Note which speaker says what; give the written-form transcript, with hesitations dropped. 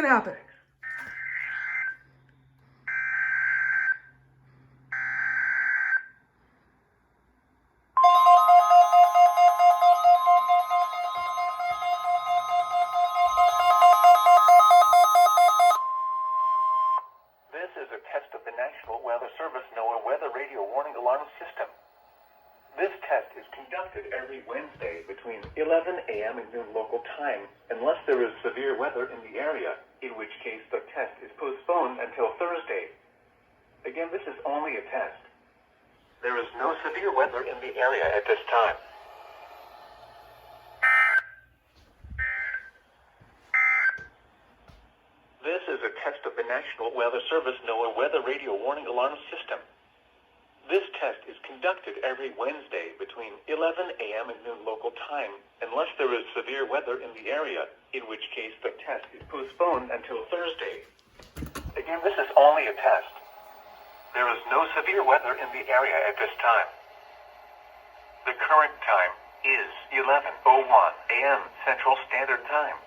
Speaker 1: going to happen.
Speaker 2: This is a test of the National Weather Service NOAA Weather Radio Warning Alarm System. This test is conducted every Wednesday between 11 a.m. and noon local time, unless there is severe weather in the area, in which case the test is postponed until Thursday. Again, this is only a test. There is no severe weather in the area at this time. This is a test of the National Weather Service NOAA Weather Radio Warning Alarm System. This test is conducted every Wednesday between 11 a.m. and noon local time, unless there is severe weather in the area, in which case the test is postponed until Thursday. Again, this is only a test. There is no severe weather in the area at this time. The current time is 11:01 a.m. Central Standard Time.